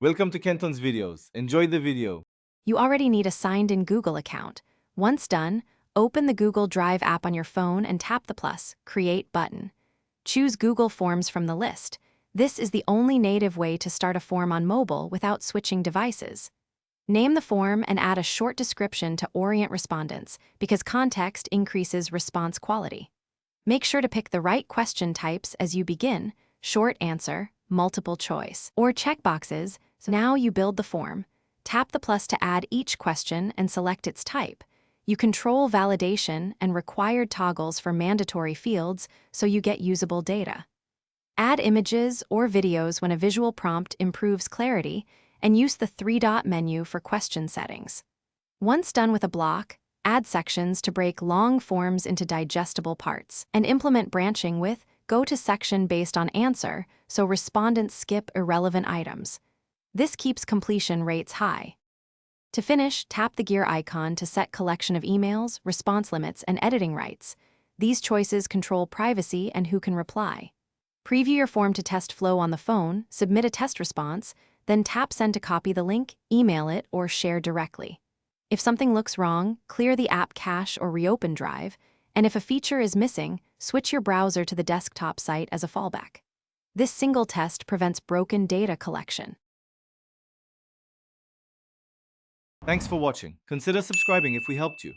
Welcome to Kenton's videos. Enjoy the video. You already need a signed-in Google account. Once done, open the Google Drive app on your phone and tap the Create button. Choose Google Forms from the list. This is the only native way to start a form on mobile without switching devices. Name the form and add a short description to orient respondents, because context increases response quality. Make sure to pick the right question types as you begin: short answer, multiple choice, or checkboxes. So now you build the form. Tap the plus to add each question and select its type. You control validation and required toggles for mandatory fields so you get usable data. Add images or videos when a visual prompt improves clarity, and use the three-dot menu for question settings. Once done with a block, add sections to break long forms into digestible parts, and implement branching with go to section based on answer so respondents skip irrelevant items. This keeps completion rates high. To finish, tap the gear icon to set collection of emails, response limits, and editing rights. These choices control privacy and who can reply. Preview your form to test flow on the phone, submit a test response, then tap send to copy the link, email it, or share directly. If something looks wrong, clear the app cache or reopen Drive, and if a feature is missing, switch your browser to the desktop site as a fallback. This single test prevents broken data collection. Thanks for watching. Consider subscribing if we helped you.